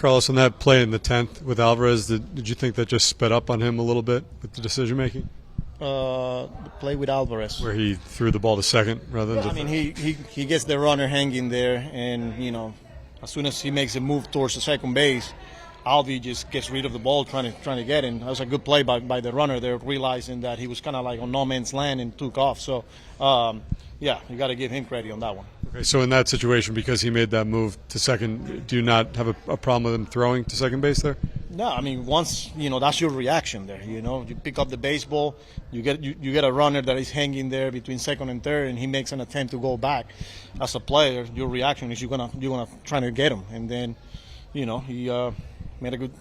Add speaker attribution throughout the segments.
Speaker 1: Carlos, on that play in the 10th with Alvarez, did you think that just sped up on him a little bit with the decision making?
Speaker 2: The play with Alvarez,
Speaker 1: where he threw the ball to second rather than.
Speaker 2: I mean, he gets the runner hanging there, and as soon as he makes a move towards the second base, Alvi just gets rid of the ball trying to get in. That was a good play by the runner there, realizing that he was kind of like on no man's land and took off. So, yeah, you got to give him credit on that one.
Speaker 1: Okay, so in that situation, because he made that move to second, do you not have a problem with him throwing to second base there?
Speaker 2: No, I mean, once that's your reaction there. You pick up the baseball, you get a runner that is hanging there between second and third, and he makes an attempt to go back. As a player, your reaction is you're gonna try to get him, and then he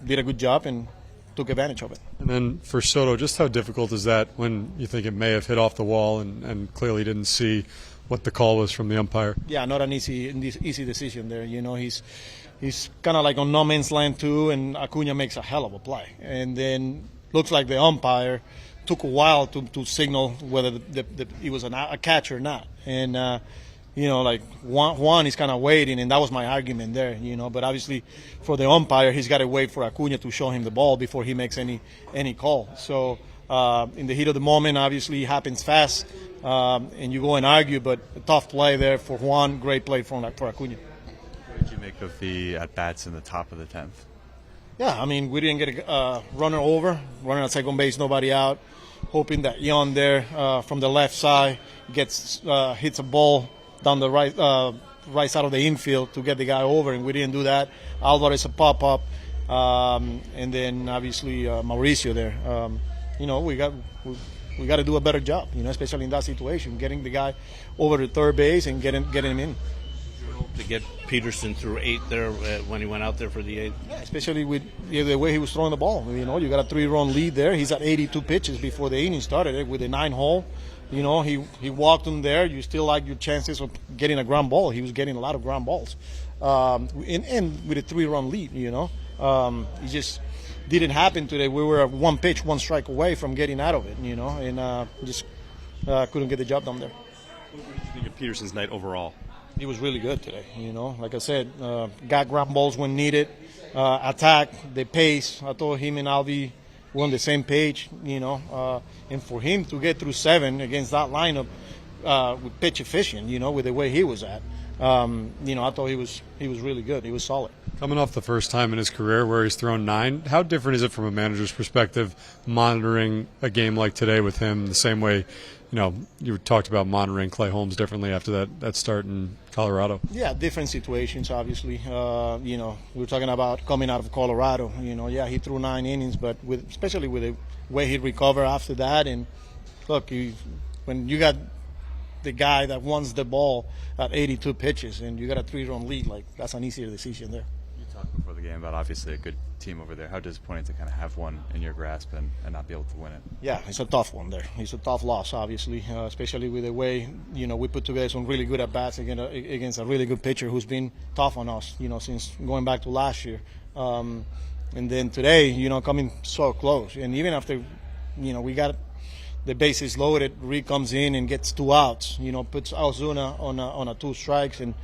Speaker 2: did a good job and took advantage of it.
Speaker 1: And then for Soto, just how difficult is that when you think it may have hit off the wall and clearly didn't see what the call was from the umpire?
Speaker 2: Yeah, not an easy decision there. He's kind of like on no man's land too, and Acuna makes a hell of a play. And then looks like the umpire took a while to signal whether he was a catch or not. And like Juan is kind of waiting, and that was my argument there. But obviously for the umpire, he's got to wait for Acuna to show him the ball before he makes any call. So in the heat of the moment, obviously it happens fast, and you go and argue. But a tough play there for Juan, great play for Acuna.
Speaker 3: What did you make of the at-bats in the top of the 10th?
Speaker 2: Yeah, I mean, we didn't get a runner over, runner at second base, nobody out, hoping that Yon there from the left side hits a ball down the right side of the infield to get the guy over, and we didn't do that. Alvarez a pop-up, and then obviously Mauricio there. We got to do a better job, especially in that situation, getting the guy over to third base and getting him in.
Speaker 4: To get Peterson through 8 there when he went out there for the 8th.
Speaker 2: Yeah, especially with the way he was throwing the ball. You got a 3-run lead there. He's at 82 pitches before the inning started with a 9-hole. He walked him there. You still like your chances of getting a ground ball. He was getting a lot of ground balls. And with a 3-run lead, it just didn't happen today. We were 1 pitch, 1 strike away from getting out of it, and just couldn't get the job done there.
Speaker 3: What did you think of Peterson's night overall?
Speaker 2: He was really good today, Like I said, got ground balls when needed, attack, the pace. I thought him and Alvi were on the same page, and for him to get through 7 against that lineup with pitch efficient, with the way he was at, I thought he was really good. He was solid.
Speaker 1: Coming off the first time in his career where he's thrown 9, how different is it from a manager's perspective monitoring a game like today with him the same way, you talked about monitoring Clay Holmes differently after that start in Colorado? Yeah,
Speaker 2: different situations, obviously. We were talking about coming out of Colorado. He threw 9 innings, but especially with the way he recovered after that. And look, when you got the guy that wants the ball at 82 pitches and you got a 3-run lead, that's an easier decision there.
Speaker 3: You talked before the game about obviously a good team over there. How disappointing to kind of have one in your grasp and not be able to win it?
Speaker 2: Yeah, it's a tough one there. It's a tough loss, obviously, especially with the way, we put together some really good at-bats against a really good pitcher who's been tough on us, since going back to last year. And then today, coming so close. And even after, we got the bases loaded, Reed comes in and gets 2 outs, puts Ozuna on a 2 strikes, and,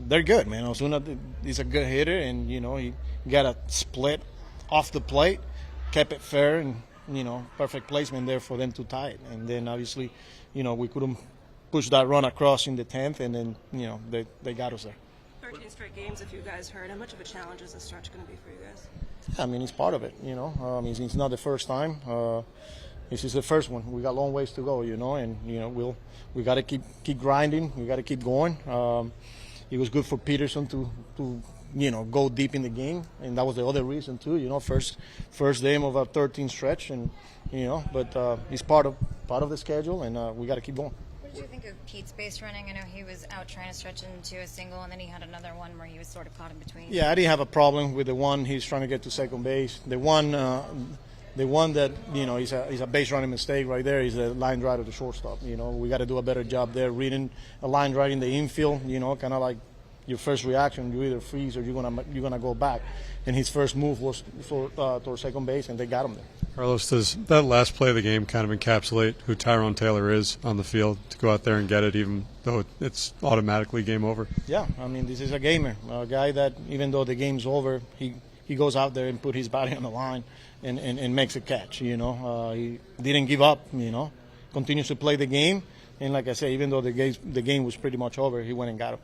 Speaker 2: they're good, man. Ozuna is a good hitter, and, he got a split off the plate, kept it fair, and, perfect placement there for them to tie it. And then, obviously, we couldn't push that run across in the 10th, and then, they got us there.
Speaker 5: 13 straight games, if you guys heard. How much of a challenge is this stretch going to be for you guys?
Speaker 2: Yeah, I mean, it's part of it, It's not the first time. This is the first one. We got long ways to go, and, we got to keep grinding. We got to keep going. It was good for Peterson to go deep in the game, and that was the other reason too. First game of a 13 stretch, and but it's part of the schedule, and we got to keep going.
Speaker 6: What did you think of Pete's base running? I know he was out trying to stretch into a single, and then he had another one where he was sort of caught in between.
Speaker 2: Yeah, I didn't have a problem with the one he's trying to get to second base. The one that is a base running mistake right there is a line drive to the shortstop. We got to do a better job there, reading a line drive in the infield. Kind of like your first reaction, you either freeze or you're gonna go back. And his first move was towards second base, and they got him there.
Speaker 1: Carlos, does that last play of the game kind of encapsulate who Tyrone Taylor is on the field to go out there and get it, even though it's automatically game over?
Speaker 2: Yeah, I mean, this is a gamer, a guy that even though the game's over, he goes out there and put his body on the line and makes a catch. You know, he didn't give up. You know, continues to play the game, and like I say, even though the game was pretty much over, he went and got him.